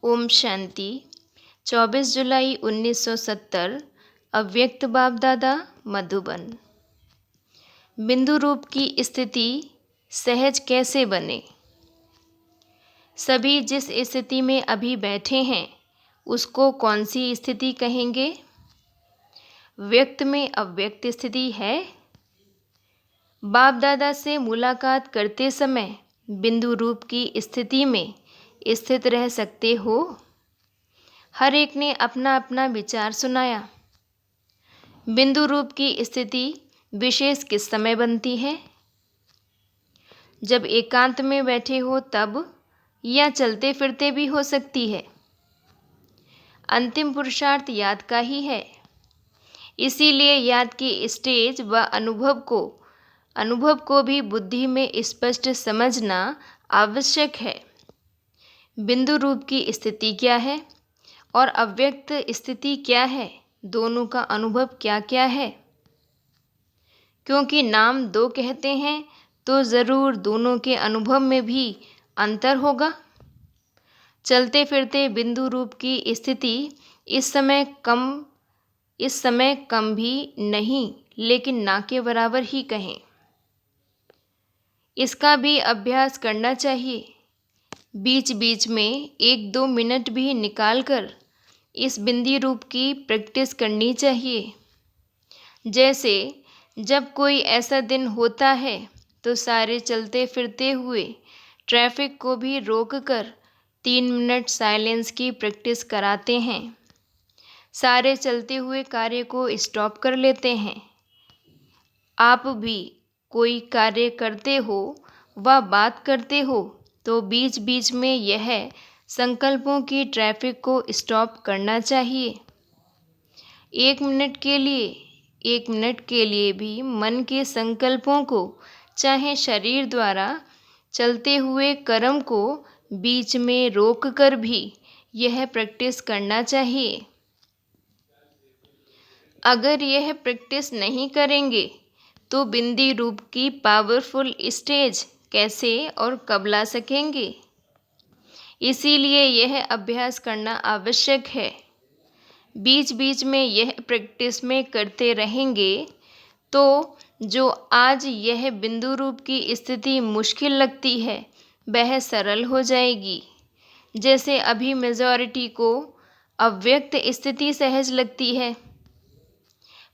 ओम शांति। 24 जुलाई 1970 अव्यक्त बाप दादा मधुबन। बिंदु रूप की स्थिति सहज कैसे बने। सभी जिस स्थिति में अभी बैठे हैं उसको कौन सी स्थिति कहेंगे। व्यक्त में अव्यक्त स्थिति है। बाप दादा से मुलाकात करते समय बिंदु रूप की स्थिति में स्थित रह सकते हो। हर एक ने अपना अपना विचार सुनाया। बिंदु रूप की स्थिति विशेष किस समय बनती है। जब एकांत में बैठे हो तब, या चलते फिरते भी हो सकती है। अंतिम पुरुषार्थ याद का ही है। इसीलिए याद की स्टेज व अनुभव को भी बुद्धि में स्पष्ट समझना आवश्यक है। बिंदु रूप की स्थिति क्या है और अव्यक्त स्थिति क्या है, दोनों का अनुभव क्या क्या है। क्योंकि नाम दो कहते हैं तो ज़रूर दोनों के अनुभव में भी अंतर होगा। चलते फिरते बिंदु रूप की स्थिति इस समय कम भी नहीं, लेकिन ना के बराबर ही कहें। इसका भी अभ्यास करना चाहिए। बीच बीच में 1-2 मिनट भी निकालकर इस बिंदी रूप की प्रैक्टिस करनी चाहिए। जैसे जब कोई ऐसा दिन होता है तो सारे चलते फिरते हुए ट्रैफिक को भी रोककर 3 मिनट साइलेंस की प्रैक्टिस कराते हैं। सारे चलते हुए कार्य को स्टॉप कर लेते हैं। आप भी कोई कार्य करते हो व बात करते हो तो बीच बीच में यह संकल्पों की ट्रैफिक को स्टॉप करना चाहिए। 1 मिनट के लिए भी मन के संकल्पों को, चाहे शरीर द्वारा चलते हुए कर्म को, बीच में रोककर भी यह प्रैक्टिस करना चाहिए। अगर यह प्रैक्टिस नहीं करेंगे तो बिंदी रूप की पावरफुल स्टेज कैसे और कब ला सकेंगे। इसीलिए यह अभ्यास करना आवश्यक है। बीच बीच में यह प्रैक्टिस में करते रहेंगे तो जो आज यह बिंदु रूप की स्थिति मुश्किल लगती है वह सरल हो जाएगी। जैसे अभी मेजॉरिटी को अव्यक्त स्थिति सहज लगती है।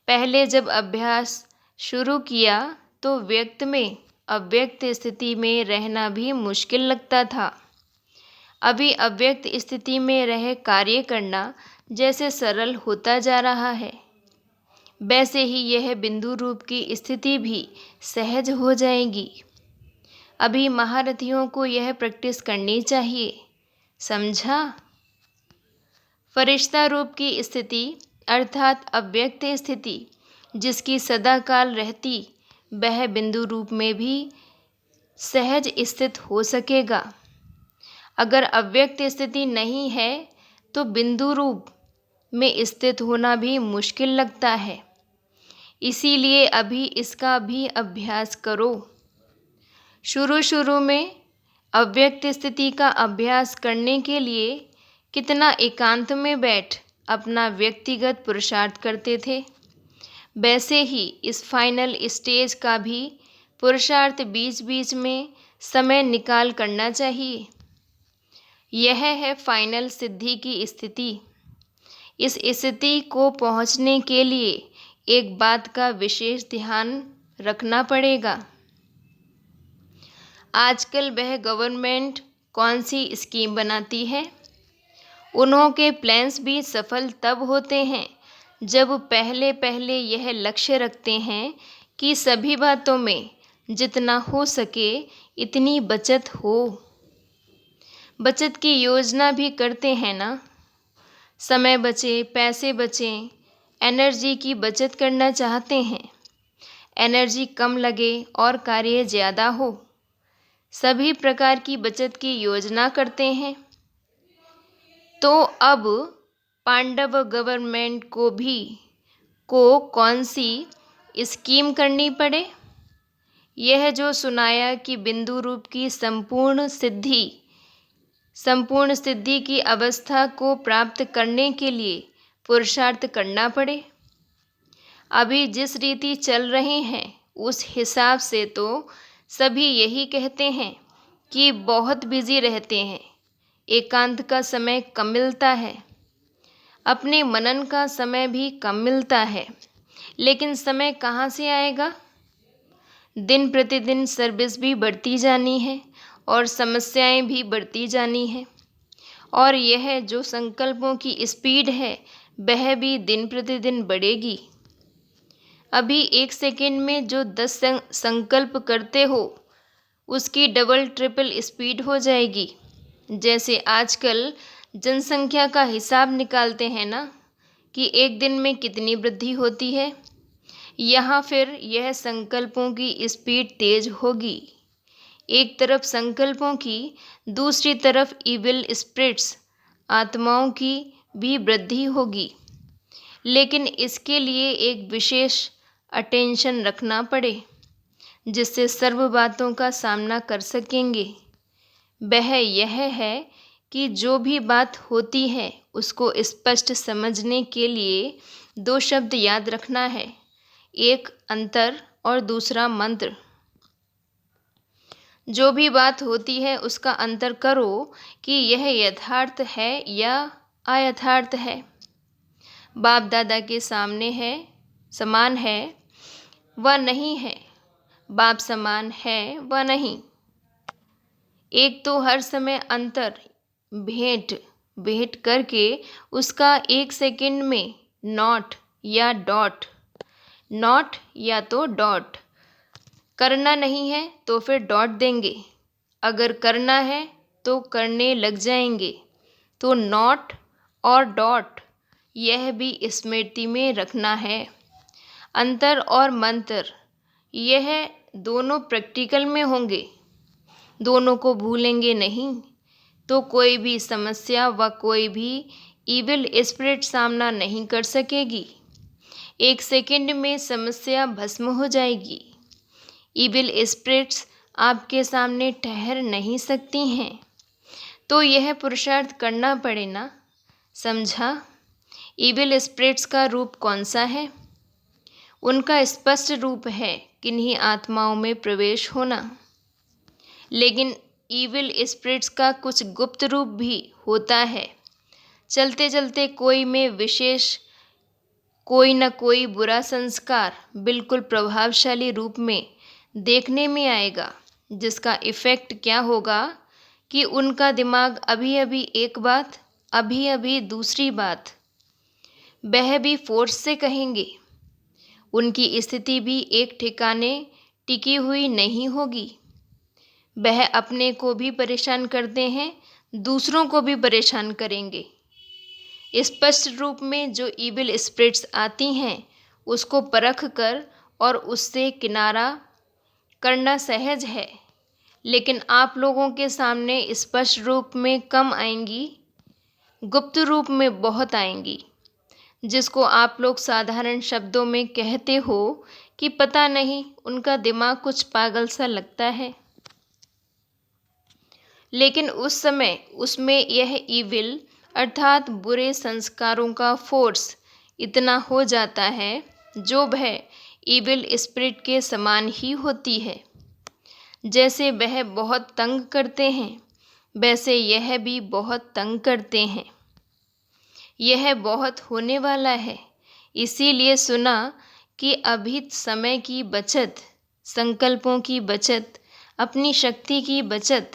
पहले जब अभ्यास शुरू किया तो व्यक्त में अव्यक्त स्थिति में रहना भी मुश्किल लगता था। अभी अव्यक्त स्थिति में रह कार्य करना जैसे सरल होता जा रहा है, वैसे ही यह बिंदु रूप की स्थिति भी सहज हो जाएगी। अभी महारथियों को यह प्रैक्टिस करनी चाहिए, समझा। फरिश्ता रूप की स्थिति अर्थात अव्यक्त स्थिति जिसकी सदा काल रहती, वह बिंदु रूप में भी सहज स्थित हो सकेगा। अगर अव्यक्त स्थिति नहीं है तो बिंदु रूप में स्थित होना भी मुश्किल लगता है। इसीलिए अभी इसका भी अभ्यास करो। शुरू में अव्यक्त स्थिति का अभ्यास करने के लिए कितना एकांत में बैठ अपना व्यक्तिगत पुरुषार्थ करते थे, वैसे ही इस फाइनल स्टेज का भी पुरुषार्थ बीच बीच में समय निकाल करना चाहिए। यह है फाइनल सिद्धि की स्थिति। इस स्थिति को पहुंचने के लिए एक बात का विशेष ध्यान रखना पड़ेगा। आजकल वह गवर्नमेंट कौन सी स्कीम बनाती है, उन्हों के प्लान्स भी सफल तब होते हैं जब पहले यह लक्ष्य रखते हैं कि सभी बातों में जितना हो सके इतनी बचत हो। बचत की योजना भी करते हैं ना। समय बचे, पैसे बचें, एनर्जी की बचत करना चाहते हैं। एनर्जी कम लगे और कार्य ज़्यादा हो, सभी प्रकार की बचत की योजना करते हैं। तो अब पांडव गवर्नमेंट को कौन सी स्कीम करनी पड़े। यह जो सुनाया कि बिंदु रूप की संपूर्ण सिद्धि संपूर्ण सिद्धि की अवस्था को प्राप्त करने के लिए पुरुषार्थ करना पड़े। अभी जिस रीति चल रहे हैं उस हिसाब से तो सभी यही कहते हैं कि बहुत बिजी रहते हैं, एकांत का समय कम मिलता है, अपने मनन का समय भी कम मिलता है। लेकिन समय कहाँ से आएगा? दिन प्रतिदिन सर्विस भी बढ़ती जानी है और समस्याएं भी बढ़ती जानी है, और यह जो संकल्पों की स्पीड है वह भी दिन प्रतिदिन बढ़ेगी। अभी 1 सेकेंड में जो 10 संकल्प करते हो उसकी डबल ट्रिपल स्पीड हो जाएगी। जैसे आजकल जनसंख्या का हिसाब निकालते हैं ना कि एक दिन में कितनी वृद्धि होती है, यहाँ फिर यह संकल्पों की स्पीड तेज होगी। एक तरफ संकल्पों की, दूसरी तरफ इविल स्पिरिट्स आत्माओं की भी वृद्धि होगी। लेकिन इसके लिए एक विशेष अटेंशन रखना पड़े जिससे सर्व बातों का सामना कर सकेंगे। वह यह है कि जो भी बात होती है उसको स्पष्ट समझने के लिए 2 शब्द याद रखना है, एक अंतर और दूसरा मंत्र। जो भी बात होती है उसका अंतर करो कि यह यथार्थ है या अयथार्थ है, बाप दादा के सामने है, समान है व नहीं है, बाप समान है व नहीं। एक तो हर समय अंतर भेंट भेंट करके उसका 1 सेकेंड में नॉट या डॉट, नॉट या तो डॉट करना नहीं है तो फिर डॉट देंगे, अगर करना है तो करने लग जाएंगे। तो नॉट और डॉट यह भी स्मृति में रखना है। अंतर और मंत्र यह दोनों प्रैक्टिकल में होंगे, दोनों को भूलेंगे नहीं तो कोई भी समस्या व कोई भी इविल स्पिरिट सामना नहीं कर सकेगी। 1 सेकेंड में समस्या भस्म हो जाएगी। इविल स्पिरिट्स आपके सामने ठहर नहीं सकती हैं, तो यह पुरुषार्थ करना पड़े ना, समझा? इविल स्पिरिट्स का रूप कौन सा है? उनका स्पष्ट रूप है किन्हीं आत्माओं में प्रवेश होना। लेकिन इविल स्पिरिट्स का कुछ गुप्त रूप भी होता है। चलते चलते कोई में विशेष कोई न कोई बुरा संस्कार बिल्कुल प्रभावशाली रूप में देखने में आएगा, जिसका इफ़ेक्ट क्या होगा कि उनका दिमाग अभी अभी एक बात, अभी अभी दूसरी बात, वह भी फोर्स से कहेंगे। उनकी स्थिति भी एक ठिकाने टिकी हुई नहीं होगी। वह अपने को भी परेशान करते हैं, दूसरों को भी परेशान करेंगे। स्पष्ट रूप में जो इविल स्पिरिट्स आती हैं उसको परख कर और उससे किनारा करना सहज है, लेकिन आप लोगों के सामने स्पष्ट रूप में कम आएंगी, गुप्त रूप में बहुत आएंगी, जिसको आप लोग साधारण शब्दों में कहते हो कि पता नहीं उनका दिमाग कुछ पागल सा लगता है। लेकिन उस समय उसमें यह इविल अर्थात बुरे संस्कारों का फोर्स इतना हो जाता है जो वह इविल स्पिरिट के समान ही होती है। जैसे वह बहुत तंग करते हैं वैसे यह भी बहुत तंग करते हैं। यह बहुत होने वाला है, इसीलिए सुना कि अभी समय की बचत, संकल्पों की बचत, अपनी शक्ति की बचत,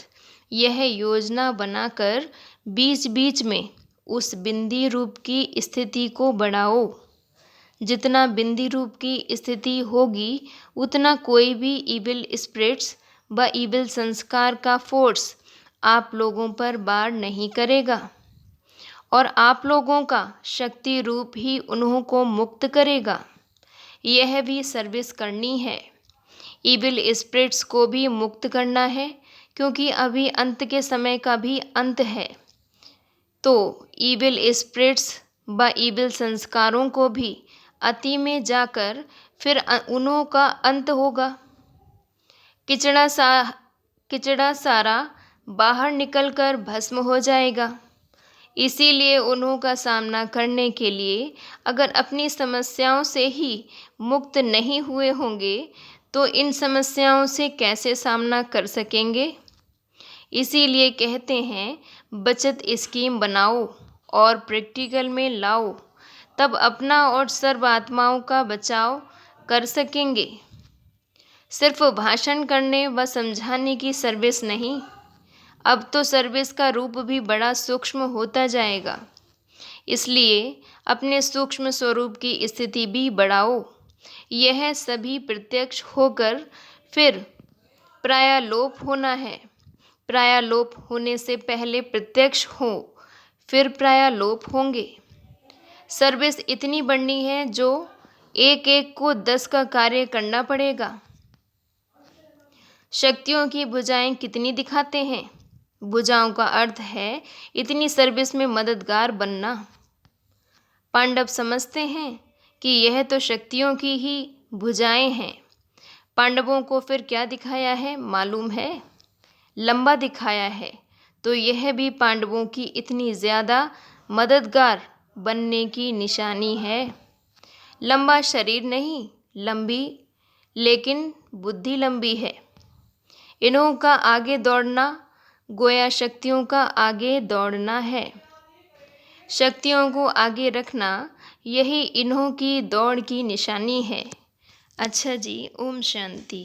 यह योजना बनाकर बीच बीच में उस बिंदी रूप की स्थिति को बढ़ाओ। जितना बिंदी रूप की स्थिति होगी उतना कोई भी इविल स्पिरिट्स व इविल संस्कार का फोर्स आप लोगों पर वार नहीं करेगा, और आप लोगों का शक्ति रूप ही उन्हों को मुक्त करेगा। यह भी सर्विस करनी है, इविल स्पिरिट्स को भी मुक्त करना है, क्योंकि अभी अंत के समय का भी अंत है। तो इविल स्पिरिट्स व इविल संस्कारों को भी अति में जाकर फिर उन्हों का अंत होगा। किचड़ा सारा बाहर निकलकर भस्म हो जाएगा। इसीलिए उन्हों का सामना करने के लिए अगर अपनी समस्याओं से ही मुक्त नहीं हुए होंगे तो इन समस्याओं से कैसे सामना कर सकेंगे। इसीलिए कहते हैं बचत स्कीम बनाओ और प्रैक्टिकल में लाओ, तब अपना और सर्व आत्माओं का बचाव कर सकेंगे। सिर्फ भाषण करने व समझाने की सर्विस नहीं, अब तो सर्विस का रूप भी बड़ा सूक्ष्म होता जाएगा। इसलिए अपने सूक्ष्म स्वरूप की स्थिति भी बढ़ाओ। यह सभी प्रत्यक्ष होकर फिर प्रायालोप होना है। प्रायालोप होने से पहले प्रत्यक्ष हो, फिर प्रायालोप होंगे। सर्विस इतनी बढ़नी है जो एक एक को 10 का कार्य करना पड़ेगा। शक्तियों की भुजाएं कितनी दिखाते हैं? भुजाओं का अर्थ है इतनी सर्विस में मददगार बनना। पांडव समझते हैं कि यह तो शक्तियों की ही भुजाएं हैं। पांडवों को फिर क्या दिखाया है मालूम है? लंबा दिखाया है। तो यह भी पांडवों की इतनी ज़्यादा मददगार बनने की निशानी है। लंबा शरीर नहीं, लंबी लेकिन बुद्धि लंबी है। इन्हों का आगे दौड़ना गोया शक्तियों का आगे दौड़ना है। शक्तियों को आगे रखना यही इन्हों की दौड़ की निशानी है। अच्छा जी, ओम शांति।